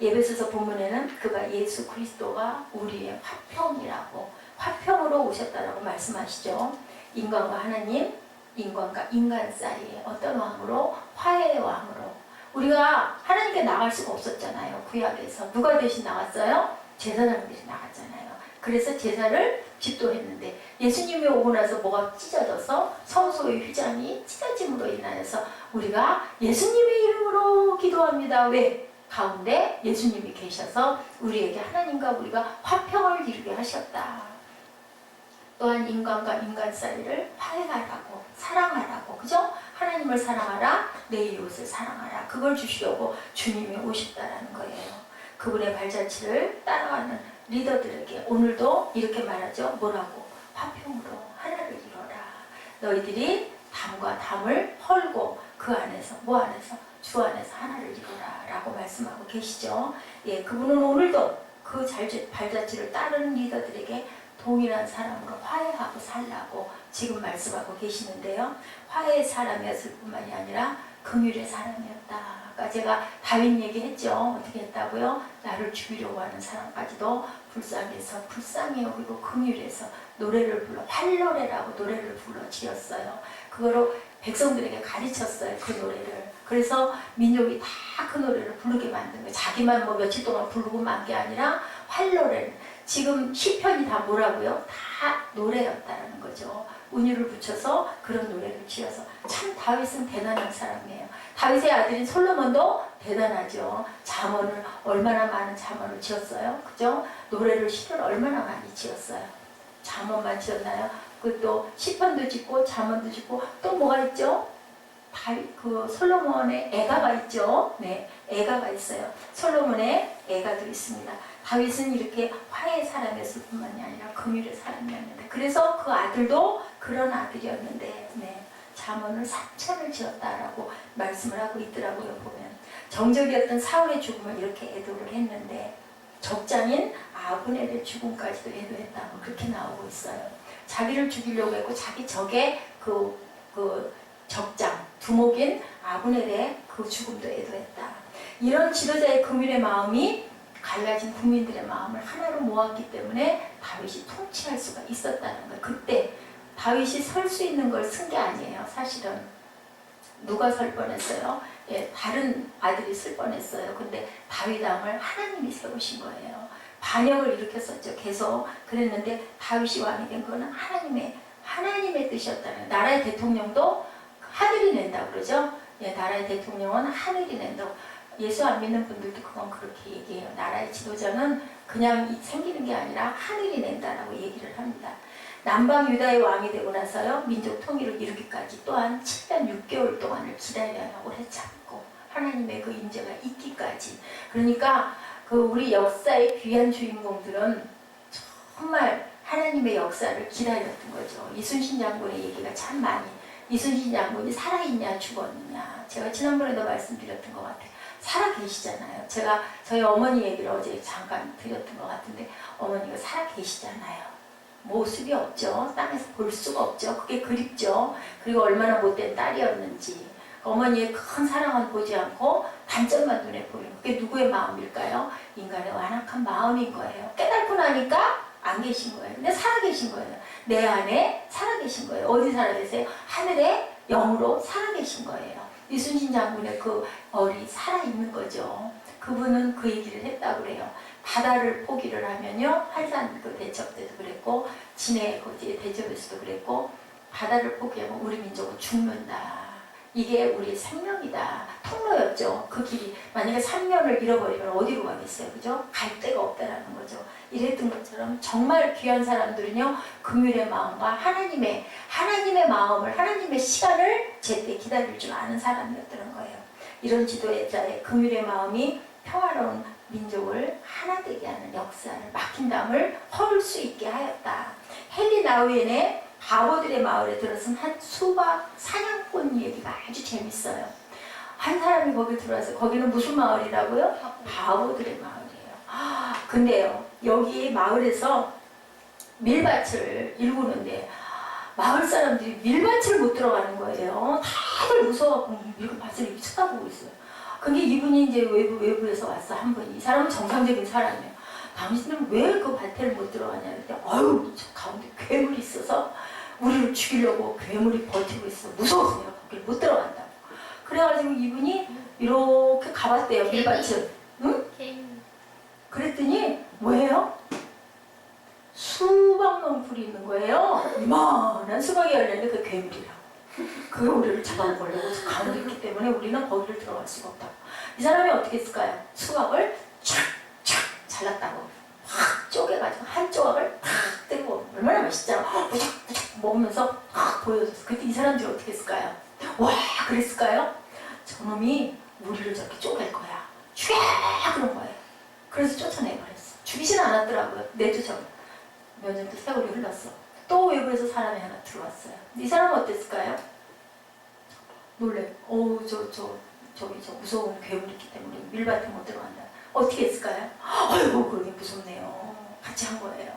에베소서 본문에는 그가 예수 그리스도가 우리의 화평이라고, 화평으로 오셨다라고 말씀하시죠. 인간과 하나님, 인간과 인간 사이에 어떤 왕으로? 화해의 왕으로. 우리가 하나님께 나갈 수가 없었잖아요. 구약에서 누가 대신 나갔어요? 제사장들이 나갔잖아요. 그래서 제사를 집도했는데 예수님이 오고 나서 뭐가 찢어져서 성소의 휘장이 찢어짐으로 인하여서 우리가 예수님의 이름으로 기도합니다. 왜? 가운데 예수님이 계셔서 우리에게 하나님과 우리가 화평을 이루게 하셨다. 또한 인간과 인간 사이를 화해하라고, 사랑하라고, 그죠? 하나님을 사랑하라, 내 이웃을 사랑하라. 그걸 주시려고 주님이 오셨다라는 거예요. 그분의 발자취를 따라가는 리더들에게 오늘도 이렇게 말하죠. 뭐라고? 화평으로 하나를 이뤄라. 너희들이 담과 담을 헐고 그 안에서, 뭐 안에서? 주 안에서 하나를 이루라 라고 말씀하고 계시죠. 예, 그분은 오늘도 그 발자취를 따르는 리더들에게 동일한 사람으로 화해하고 살라고 지금 말씀하고 계시는데요. 화해의 사람이었을 뿐만이 아니라 긍휼의 사람이었다. 아까 제가 다윗 얘기했죠. 어떻게 했다고요? 나를 죽이려고 하는 사람까지도 불쌍해서 불쌍히 여기고 긍휼해서 노래를 불러, 활노래라고 노래를 불러 지었어요. 그거로 백성들에게 가르쳤어요. 그 노래를. 그래서 민족이 다 그 노래를 부르게 만든 거예요. 자기만 뭐 며칠 동안 부르고 만 게 아니라 활노래를. 지금 시편이 다 뭐라고요? 다 노래였다는 거죠. 운율을 붙여서 그런 노래를 지어서. 참 다윗은 대단한 사람이에요. 다윗의 아들인 솔로몬도 대단하죠. 잠언을 얼마나 많은 잠언을 지었어요. 그죠? 노래를 시를 얼마나 많이 지었어요. 잠언만 지었나요? 그또 시편도 짓고 잠언도 짓고 또 뭐가 있죠? 그 솔로몬의 애가가 있죠. 네, 애가가 있어요. 솔로몬의 애가도 있습니다. 다윗은 이렇게 화해의 사람이었을 뿐만이 아니라 긍휼의 사람이었는데, 그래서 그 아들도 그런 아들이었는데, 네, 잠언을 3천을 지었다라고 말씀을 하고 있더라고요. 보면 정적이었던 사울의 죽음을 이렇게 애도를 했는데 적장인 아브넬의 죽음까지도 애도했다고 그렇게 나오고 있어요. 자기를 죽이려고 했고 자기 적의 그 적장, 두목인 아브넬의 그 죽음도 애도했다. 이런 지도자의 긍휼의 마음이 갈라진 국민들의 마음을 하나로 모았기 때문에 다윗이 통치할 수가 있었다는 거예요. 그때 다윗이 설 수 있는 걸 쓴 게 아니에요. 사실은 누가 설 뻔했어요? 예, 다른 아들이 쓸 뻔했어요. 근데 다윗 왕을 하나님이 세우신 거예요. 반역을 일으켰었죠. 계속 그랬는데 다윗이 왕이 된 거는 하나님의 뜻이었다는. 나라의 대통령도 하늘이 낸다 그러죠. 예, 나라의 대통령은 하늘이 낸다고. 예수 안 믿는 분들도 그건 그렇게 얘기해요. 나라의 지도자는 그냥 생기는 게 아니라 하늘이 낸다라고 얘기를 합니다. 남방 유다의 왕이 되고 나서요, 민족 통일을 이루기까지 또한 7년 6개월 동안을 기다려야 오래 참고 하나님의 그 임재가 있기까지. 그러니까 그 우리 역사의 귀한 주인공들은 정말 하나님의 역사를 기다렸던 거죠. 이순신 장군의 얘기가 참 많이. 이순신 장군이 살아있냐 죽었느냐. 제가 지난번에도 말씀드렸던 것 같아요. 살아 계시잖아요. 제가 저희 어머니 얘기를 어제 잠깐 드렸던 것 같은데 어머니가 살아 계시잖아요. 모습이 없죠. 땅에서 볼 수가 없죠. 그게 그립죠. 그리고 얼마나 못된 딸이었는지. 어머니의 큰 사랑은 보지 않고 단점만 눈에 보이는, 그게 누구의 마음일까요? 인간의 완악한 마음인 거예요. 깨닫고 나니까 안 계신 거예요. 근데 살아 계신 거예요. 내 안에 살아 계신 거예요. 어디 살아 계세요? 하늘의 영으로 살아 계신 거예요. 이순신 장군의 그 얼이 살아있는 거죠. 그분은 그 얘기를 했다고 그래요. 바다를 포기를 하면요, 한산 그 대첩 때도 그랬고 진해 그 대첩에서도 그랬고, 바다를 포기하면 우리 민족은 죽는다. 이게 우리의 생명이다. 통로였죠. 그 길이 만약에 3년을 잃어버리면 어디로 가겠어요, 그죠? 갈 데가 없다라는 거죠. 이랬던 것처럼 정말 귀한 사람들은요, 긍휼의 마음과 하나님의 마음을, 하나님의 시간을 제때 기다릴 줄 아는 사람이었다는 거예요. 이런 지도자의 긍휼의 마음이 평화로운 민족을 하나 되게 하는 역사를, 막힌 담을 헐을 수 있게 하였다. 헨리 나우엔의 바보들의 마을에 들어선 한 수박 사냥꾼 얘기가 아주 재밌어요. 한 사람이 거기 들어와서, 거기는 무슨 마을이라고요? 바보들의 마을이에요. 근데요, 여기 마을에서 밀밭을 일구는데 마을 사람들이 밀밭을 못 들어가는 거예요. 다들 무서워갖고 밀밭을 이렇게 쳐다보고 있어요. 근데 이분이 이제 외부에서 왔어, 한 분이. 이 사람은 정상적인 사람이에요. 당신은 왜 그 밭을 못 들어가냐 그랬더니, 아유, 저 가운데 괴물이 있어서 우리를 죽이려고 괴물이 버티고 있어. 무서워서 내가 거길 못 들어간다고. 그래가지고 이분이 이렇게 가봤대요, 밀밭을. 응? 그랬더니, 뭐예요? 수박농풀이 있는 거예요. 이만한 수박이 열렸는데 그 괴물이라고. 그게 우리를 잡아먹으려고 가운데 있기 때문에 우리는 거기를 들어갈 수가 없다고. 이 사람이 어떻게 했을까요? 수박을 촥촥 잘랐다고. 확 쪼개가지고 한 조각을 탁 떼고, 얼마나 맛있잖아. 부작부작 먹으면서 확 보여줬어. 그때 이 사람들이 어떻게 했을까요? 와, 그랬을까요? 저놈이 우리를 저렇게 쪼갤 거야. 죽여! 그런 거예요. 그래서 쫓아내버렸어. 죽이진 않았더라고요. 내쫓아. 몇 년도 세월이 흘렀어. 또 외부에서 사람이 하나 들어왔어요. 이 사람은 어땠을까요? 놀래. 저기 무서운 괴물이 있기 때문에 밀밭에 못 들어간다. 어떻게 했을까요? 아이고, 그러게 무섭네요. 같이 한 거예요.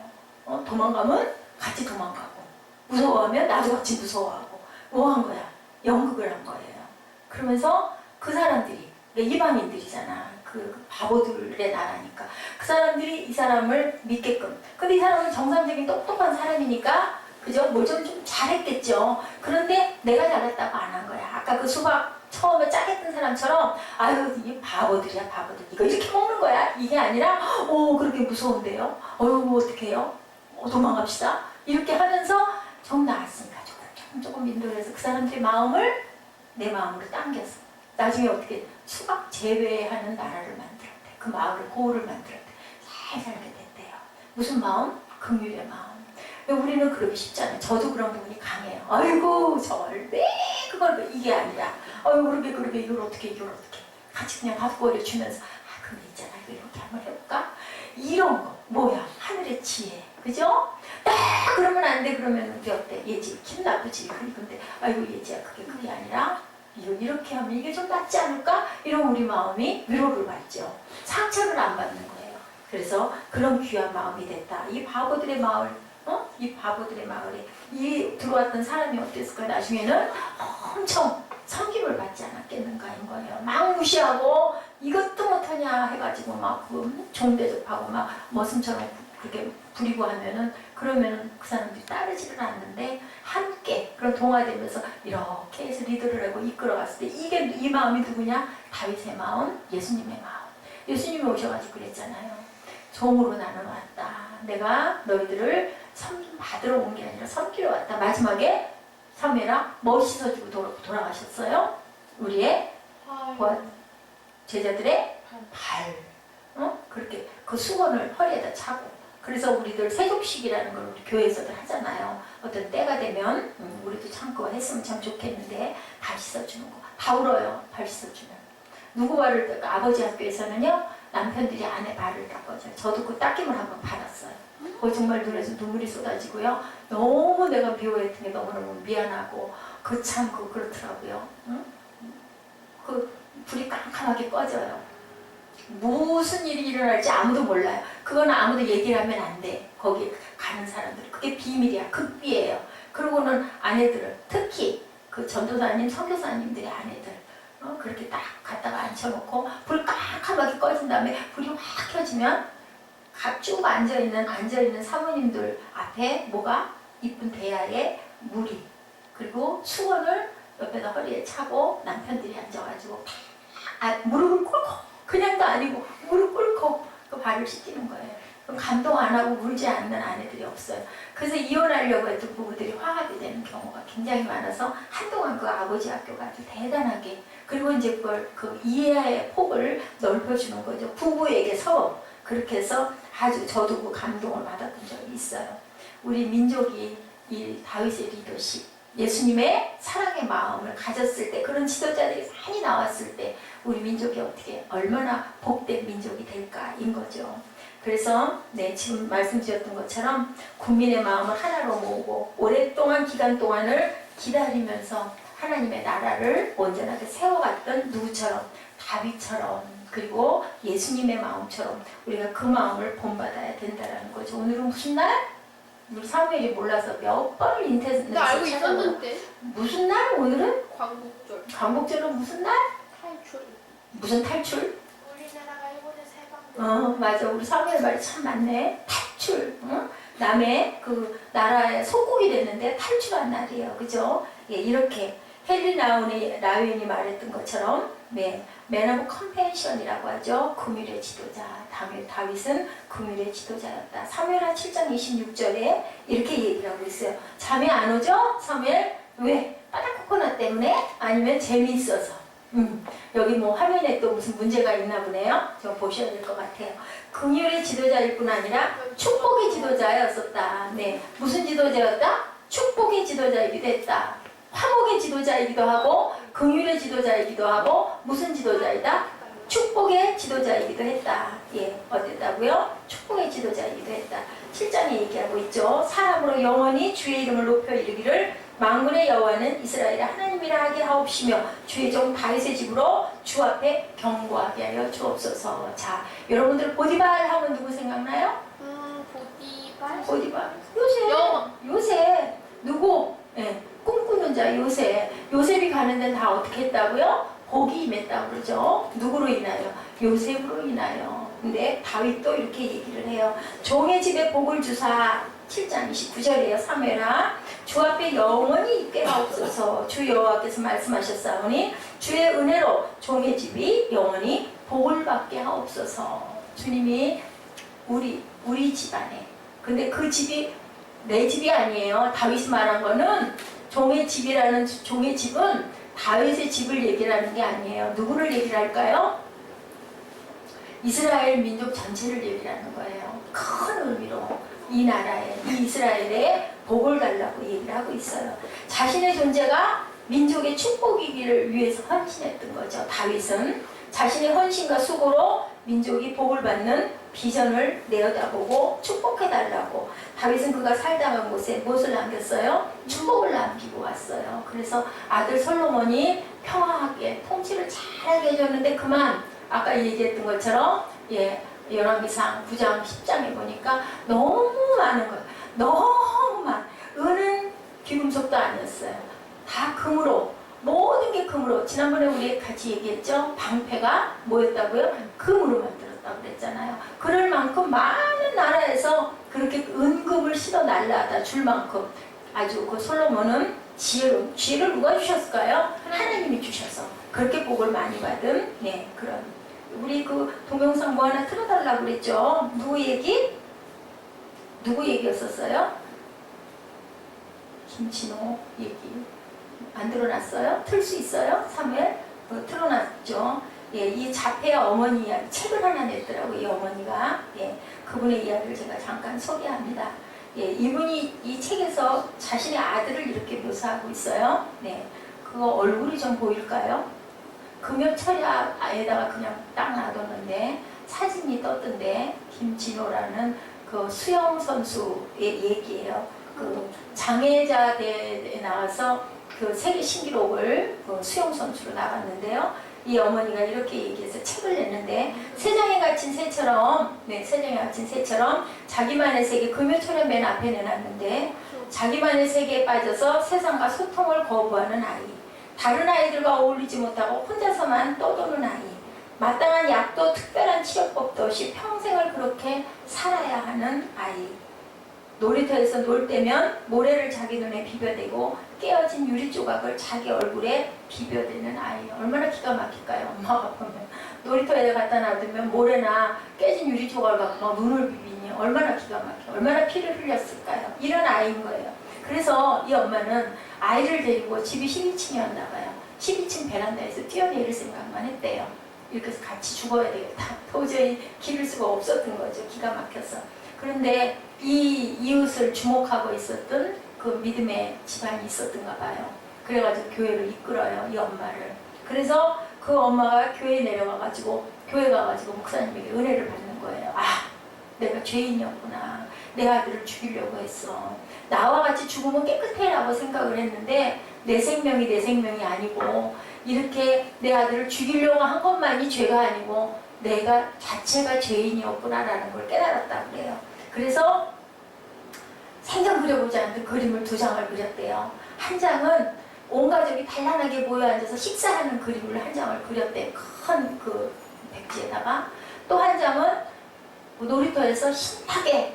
도망가면 같이 도망가고, 무서워하면 나도 같이 무서워하고, 뭐 한 거야? 연극을 한 거예요. 그러면서 그 사람들이, 이방인들이잖아. 그 바보들의 나라니까. 그 사람들이 이 사람을 믿게끔. 근데 이 사람은 정상적인 똑똑한 사람이니까, 그죠? 뭘 좀 잘했겠죠. 그런데 내가 잘했다고 안 한 거야. 아까 그 수박 처음에 짜겠던 사람처럼, 아유, 이 바보들이야, 바보들. 이거 이렇게 먹는 거야. 이게 아니라, 그렇게 무서운데요? 어떡해요? 도망갑시다. 이렇게 하면서 좀 나았으니까 조금 민들해서 그 사람들의 마음을 내 마음으로 당겼어. 나중에 어떻게 수박 재배하는 나라를 만들었대. 그 마을을, 고을을 만들었대. 잘 살게 됐대요. 무슨 마음? 긍휼의 마음. 우리는 그러기 쉽잖아요. 저도 그런 부분이 강해요. 아이고, 절대 그걸 이게 아니라, 아이고, 그렇게 이걸 어떻게 같이 그냥 밥벌이 주면서, 그럼 있잖아, 이거 이렇게 한번 해볼까? 이런 거 뭐야? 하늘의 지혜, 그죠? 그러면 안 돼. 그러면 우리 어때? 예지, 기분 나쁘지. 근데 아이고, 예지야, 그게 아니라 이거 이렇게 하면 이게 좀 낫지 않을까? 이런 우리 마음이 위로를 받죠. 상처를 안 받는 거예요. 그래서 그런 귀한 마음이 됐다. 이 바보들의 마을, 이 바보들의 마을에 이 들어왔던 사람이 어땠을까? 나중에는 엄청 섬김을 받지 않았겠는가인 거예요. 막 무시하고 이것도 못하냐 해가지고 막 종대접하고 막 머슴처럼 그렇게 부리고 하면은, 그러면은 그 사람들이 따르지를 않는데 함께 그런 동화되면서 이렇게 해서 리더를 하고 이끌어갔을 때, 이게 이 마음이 누구냐? 다윗의 마음, 예수님의 마음. 예수님이 오셔가지고 그랬잖아요. 종으로 나는 왔다. 내가 너희들을 섬김 받으러 온 게 아니라 섬기러 왔다. 마지막에 사무엘아 뭐 씻어주고 돌아가셨어요? 우리의 제자들의 발. 그렇게 그 수건을 허리에다 차고. 그래서 우리들 세족식이라는 걸 우리 교회에서도 하잖아요. 어떤 때가 되면 우리도 참고 했으면 참 좋겠는데 발 씻어주는 거. 다 울어요. 발 씻어주면. 누구 발을 닦아? 아버지 학교에서는요, 남편들이 아내 발을 닦아줘요. 저도 그 닦임을 한번 받았어요. 거기 정말 눈에서 눈물이 쏟아지고요. 너무 내가 미워했던 게 너무너무 미안하고, 그렇더라고요. 응? 그 불이 깜깜하게 꺼져요. 무슨 일이 일어날지 아무도 몰라요. 그건 아무도 얘기를 하면 안 돼. 거기 가는 사람들. 그게 비밀이야. 극비예요. 그러고는 아내들을, 특히 그 전도사님, 선교사님들의 아내들, 그렇게 딱 갖다가 앉혀놓고 불 깜깜하게 꺼진 다음에 불이 확 켜지면 쭉 앉아있는 사모님들 앞에 뭐가? 이쁜 대야에 물이, 그리고 수건을 옆에다 허리에 차고 남편들이 앉아가지고 무릎을 꿇고, 그냥도 아니고 무릎 꿇고 그 발을 씻기는 거예요. 그럼 감동 안 하고 울지 않는 아내들이 없어요. 그래서 이혼하려고 했던 부부들이 화합이 되는 경우가 굉장히 많아서 한동안 그 아버지 학교가 아주 대단하게, 그리고 이제 그걸 그 이해의 폭을 넓혀주는 거죠. 부부에게서. 그렇게 해서 아주 저도 그 감동을 받았던 적이 있어요. 우리 민족이 이 다윗의 리더십, 예수님의 사랑의 마음을 가졌을 때, 그런 지도자들이 많이 나왔을 때 우리 민족이 어떻게 얼마나 복된 민족이 될까인 거죠. 그래서 네, 지금 말씀드렸던 것처럼 국민의 마음을 하나로 모으고 오랫동안 기간 동안을 기다리면서 하나님의 나라를 온전하게 세워갔던 누구처럼 다윗처럼 그리고 예수님의 마음처럼 우리가 그 마음을 본받아야 된다는 거죠. 오늘은 무슨 날? 우리 사무엘이 몰라서 몇 번을 인터넷에서 나 알고 찾아보고 있었는데. 무슨 날? 오늘은? 광복절. 광복절은 무슨 날? 탈출. 무슨 탈출? 우리나라가 일본에서 해방된. 맞아. 우리 사무엘 말이 참 많네. 탈출. 응? 남의 그 나라의 속국이 됐는데 탈출한 날이에요. 그죠? 예, 이렇게 헨리 라우엔이 말했던 것처럼 네, 맨 오브 컨벤션이라고 하죠. 금율의 지도자. 다윗은 금율의 지도자였다. 사무엘하 7장 26절에 이렇게 얘기를 하고 있어요. 잠이 안 오죠? 사무엘? 왜? 바닥 코코넛 때문에? 아니면 재미있어서? 여기 뭐 화면에 또 무슨 문제가 있나 보네요. 좀 보셔야 될 것 같아요. 금율의 지도자일 뿐 아니라 축복의 지도자였었다. 네, 무슨 지도자였다? 축복의 지도자이기도 했다. 화목의 지도자이기도 하고 긍휼의 지도자이기도 하고 무슨 지도자이다? 축복의 지도자이기도 했다. 예, 어땠다고요? 축복의 지도자이기도 했다. 7장에 얘기하고 있죠. 사람으로 영원히 주의 이름을 높여 이르기를 만군의 여호와는 이스라엘의 하나님이라 하게 하옵시며 주의 종 다윗의 집으로 주 앞에 경고하게 하여 주옵소서. 자, 여러분들 보디발 하면 누구 생각나요? 보디발. 보디발. 요셉. 여왕. 요셉. 누구? 예, 꿈꾸는 자 요셉. 요셉이 가는 데는 다 어떻게 했다고요? 복이 임했다고 그러죠. 누구로 인하여? 요셉으로 인하여. 근데 다윗도 이렇게 얘기를 해요. 종의 집에 복을 주사. 7장 29절이에요. 사무엘하 주 앞에 영원히 있게 하옵소서. 주 여호와께서 말씀하셨사오니 주의 은혜로 종의 집이 영원히 복을 받게 하옵소서. 주님이 우리 집안에, 근데 그 집이 내 집이 아니에요. 다윗이 말한 거는 종의 집이라는 종의 집은 다윗의 집을 얘기를 하는 게 아니에요. 누구를 얘기를 할까요? 이스라엘 민족 전체를 얘기를 하는 거예요. 큰 의미로 이 나라에, 이 이스라엘에 복을 달라고 얘기를 하고 있어요. 자신의 존재가 민족의 축복이기를 위해서 헌신했던 거죠. 다윗은 자신의 헌신과 수고로 민족이 복을 받는 비전을 내어다보고 축복해달라고. 다윗은 그가 살다간 곳에 무엇을 남겼어요? 축복을 남기고 왔어요. 그래서 아들 솔로몬이 평화하게 통치를 잘하게 해줬는데 그만 아까 얘기했던 것처럼 열왕기상 9장 10장에 보니까 너무 많은 거예요. 너무 은은 귀금속도 아니었어요. 다 금으로, 모든 게 금으로. 지난번에 우리 같이 얘기했죠. 방패가 뭐였다고요? 금으로 만들었다고 그랬잖아요. 그럴 만큼 많은 나라에서 그렇게 은금을 실어 날라다 줄 만큼 아주 그 솔로몬은 지혜를 누가 주셨을까요? 하나님이 주셔서 그렇게 복을 많이 받은 그런. 우리 그 동영상 뭐 하나 틀어달라고 그랬죠. 누구 얘기였었어요? 김진호 얘기 안 틀어놨어요? 틀 수 있어요? 사무엘? 틀어놨죠. 이 자폐의 어머니 이야기 책을 하나 냈더라고. 이 어머니가 그분의 이야기를 제가 잠깐 소개합니다. 이분이 이 책에서 자신의 아들을 이렇게 묘사하고 있어요. 그거 얼굴이 좀 보일까요? 금요철야에다가 그냥 딱 놔뒀는데 사진이 떴던데 김진호라는 그 수영 선수의 얘기예요. 그 장애자대에 나와서 그 세계 신기록을 그 수영 선수로 나갔는데요. 이 어머니가 이렇게 얘기해서 책을 냈는데 세상에 갇힌 새처럼 자기만의 세계 금요철야 맨 앞에 내놨는데 자기만의 세계에 빠져서 세상과 소통을 거부하는 아이, 다른 아이들과 어울리지 못하고 혼자서만 떠도는 아이, 마땅한 약도 특별한 치료법도 없이 평생을 그렇게 살아야 하는 아이, 놀이터에서 놀 때면 모래를 자기 눈에 비벼대고 깨어진 유리 조각을 자기 얼굴에 비벼대는 아이. 얼마나 기가 막힐까요? 엄마가 보면 놀이터에 갖다 놔두면 모래나 깨진 유리 조각을 갖고 막 눈을 비비니 얼마나 기가 막혀, 얼마나 피를 흘렸을까요? 이런 아이인 거예요. 그래서 이 엄마는 아이를 데리고 집이 12층이었나 봐요. 12층 베란다에서 뛰어내릴 생각만 했대요. 이렇게 해서 같이 죽어야 되겠다. 도저히 기를 수가 없었던 거죠. 기가 막혀서. 그런데 이 이웃을 주목하고 있었던 그 믿음의 집안이 있었던가 봐요. 그래가지고 교회를 이끌어요. 이 엄마를. 그래서 그 엄마가 교회에 내려가가지고 교회 가가지고 목사님에게 은혜를 받는 거예요. 내가 죄인이었구나. 내 아들을 죽이려고 했어. 나와 같이 죽으면 깨끗해라고 생각을 했는데 내 생명이 아니고 이렇게 내 아들을 죽이려고 한 것만이 죄가 아니고 내가 자체가 죄인이었구나라는 걸 깨달았다고 그래요. 그래서 생전 그려보지 않던 그림을 2장을 그렸대요. 한 장은 온 가족이 단란하게 모여 앉아서 식사하는 그림을 한 장을 그렸대. 큰 그 백지에다가. 또 한 장은 놀이터에서 신나게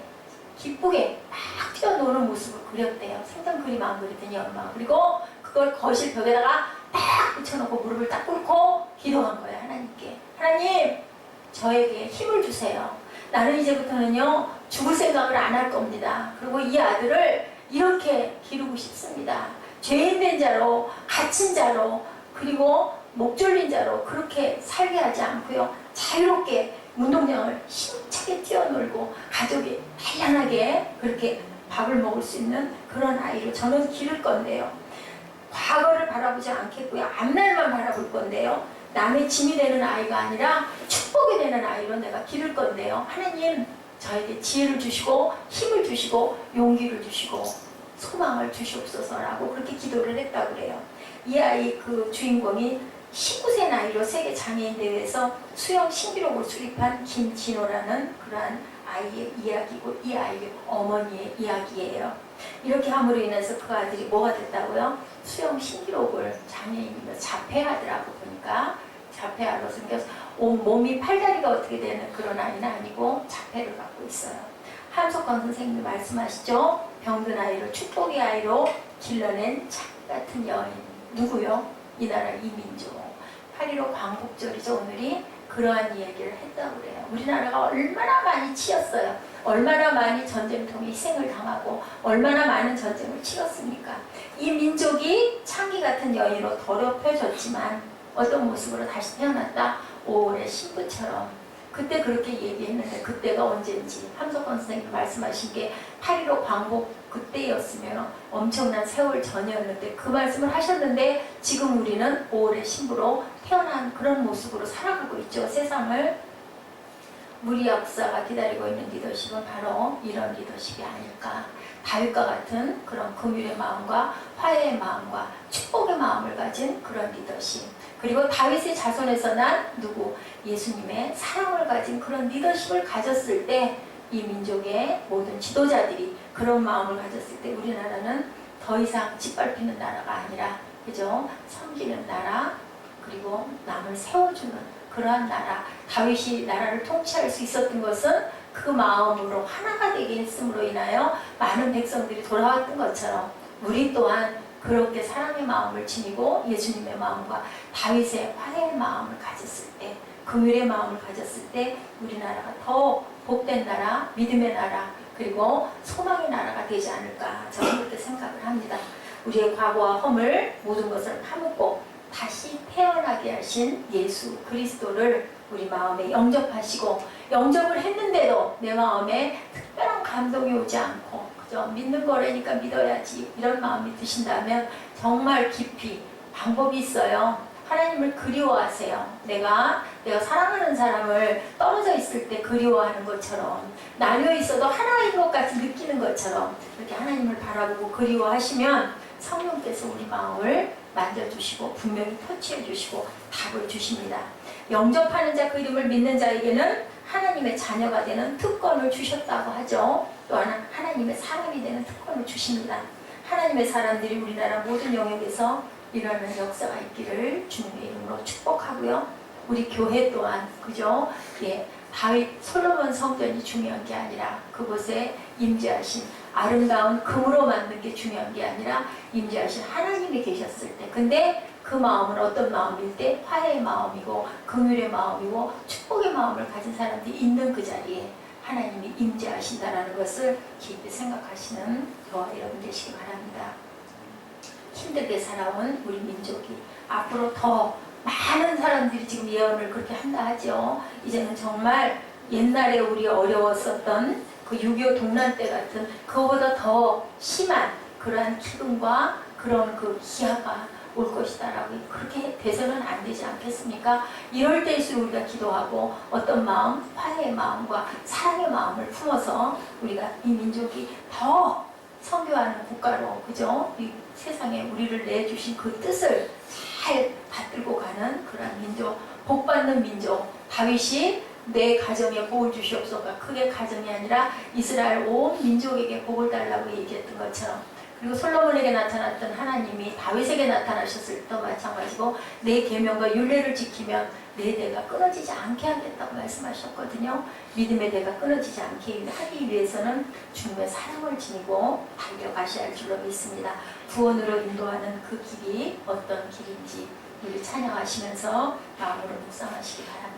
기쁘게 막 뛰어노는 모습을 그렸대요. 생전 그림 안 그렸더니 엄마. 그리고 그걸 거실 벽에다가 딱 붙여놓고 무릎을 딱 꿇고 기도한 거예요. 하나님께. 하나님, 저에게 힘을 주세요. 나는 이제부터는요 죽을 생각을 안 할 겁니다. 그리고 이 아들을 이렇게 기르고 싶습니다. 죄인된 자로, 갇힌 자로, 그리고 목 졸린 자로 그렇게 살게 하지 않고요, 자유롭게 운동장을 힘차게 뛰어놀고 가족이 단란하게 그렇게 밥을 먹을 수 있는 그런 아이로 저는 기를 건데요. 과거를 바라보지 않겠고요, 앞날만 바라볼 건데요, 남의 짐이 되는 아이가 아니라 축복이 되는 아이로 내가 기를 건데요. 하나님, 저에게 지혜를 주시고 힘을 주시고 용기를 주시고 소망을 주시옵소서라고 그렇게 기도를 했다고 그래요. 이 아이 그 주인공이 19세 나이로 세계 장애인 대회에서 수영 신기록을 수립한 김진호라는 그러한 아이의 이야기고 이 아이의 어머니의 이야기예요. 이렇게 함으로 인해서 그 아들이 뭐가 됐다고요? 수영 신기록을 장애인이며 자폐아더라고 보니까 자폐아로 생겨서 몸이 팔다리가 어떻게 되는 그런 아이는 아니고 자폐를 갖고 있어요. 한석광 선생님이 말씀하시죠. 병든 아이를 축복의 아이로 길러낸 창 같은 여인. 누구요? 이 나라 이민족. 8.15 광복절이죠. 오늘이 그러한 이야기를 했다고 그래요. 우리나라가 얼마나 많이 치였어요. 얼마나 많이 전쟁통에 희생을 당하고 얼마나 많은 전쟁을 치렀습니까? 이 민족이 창기 같은 여인으로 더럽혀졌지만 어떤 모습으로 다시 태어났다? 5월의 신부처럼. 그때 그렇게 얘기했는데 그때가 언제인지 함석헌 선생님이 말씀하신 게 8.15 광복 그때였으면 엄청난 세월 전이었는데 그 말씀을 하셨는데 지금 우리는 5월의 신부로 태어난 그런 모습으로 살아가고 있죠. 세상을. 우리 역사가 기다리고 있는 리더십은 바로 이런 리더십이 아닐까. 다윗과 같은 그런 긍휼의 마음과 화해의 마음과 축복의 마음을 가진 그런 리더십. 그리고 다윗의 자손에서 난 누구? 예수님의 사랑을 가진 그런 리더십을 가졌을 때 이 민족의 모든 지도자들이 그런 마음을 가졌을 때 우리나라는 더 이상 짓밟히는 나라가 아니라, 그죠? 섬기는 나라, 그리고 남을 세워주는 그러한 나라. 다윗이 나라를 통치할 수 있었던 것은 그 마음으로 하나가 되게 했음으로 인하여 많은 백성들이 돌아왔던 것처럼 우리 또한 그렇게 사랑의 마음을 지니고 예수님의 마음과 다윗의 화해의 마음을 가졌을 때, 긍휼의 마음을 가졌을 때 우리나라가 더 복된 나라, 믿음의 나라, 그리고 소망의 나라가 되지 않을까 저는 그렇게 생각을 합니다. 우리의 과거와 허물 모든 것을 파묻고 다시 태어나게 하신 예수 그리스도를 우리 마음에 영접하시고, 영접을 했는데도 내 마음에 특별한 감동이 오지 않고 그저 믿는 거라니까 믿어야지 이런 마음이 드신다면 정말 깊이 방법이 있어요. 하나님을 그리워하세요. 내가 사랑하는 사람을 떨어져 있을 때 그리워하는 것처럼, 나뉘어 있어도 하나인 것 같이 느끼는 것처럼 이렇게 하나님을 바라보고 그리워하시면 성령께서 우리 마음을 만져주시고 분명히 터치해 주시고 답을 주십니다. 영접하는 자, 그 이름을 믿는 자에게는 하나님의 자녀가 되는 특권을 주셨다고 하죠. 또 하나님의 사람이 되는 특권을 주십니다. 하나님의 사람들이 우리나라 모든 영역에서 일어나는 역사가 있기를 주님의 이름으로 축복하고요. 우리 교회 또한, 그죠? 예, 다윗 솔로몬 성전이 중요한 게 아니라 그곳에 임재하신 아름다운 금으로 만든 게 중요한 게 아니라 임재하신 하나님이 계셨을 때, 근데 그 마음은 어떤 마음일 때? 화해의 마음이고 긍휼의 마음이고 축복의 마음을 가진 사람들이 있는 그 자리에 하나님이 임재하신다는 것을 깊이 생각하시는 저와 여러분 되시기 바랍니다. 힘들게 살아온 우리 민족이 앞으로 더 많은 사람들이 지금 예언을 그렇게 한다 하죠. 이제는 정말 옛날에 우리 어려웠었던 그 6.25 동란 때 같은 그거보다 더 심한 그러한 기근과 그런 그 기아가 올 것이다라고 그렇게 돼서는 안 되지 않겠습니까? 이럴 때일수록 우리가 기도하고 어떤 마음, 화해의 마음과 사랑의 마음을 품어서 우리가 이 민족이 더 선교하는 국가로, 그죠? 이 세상에 우리를 내주신 그 뜻을 잘 받들고 가는 그런 민족, 복받는 민족. 다윗이 내 가정에 복을 주시옵소서. 그게 가정이 아니라 이스라엘 온 민족에게 복을 달라고 얘기했던 것처럼, 그리고 솔로몬에게 나타났던 하나님이 다윗에게 나타나셨을 때도 마찬가지고 내 계명과 율례를 지키면 내 대가 끊어지지 않게 하겠다고 말씀하셨거든요. 믿음의 대가 끊어지지 않게 하기 위해서는 주님의 사랑을 지니고 달려가셔야 할 줄로 믿습니다. 구원으로 인도하는 그 길이 어떤 길인지 우리 찬양하시면서 마음으로 묵상하시기 바랍니다.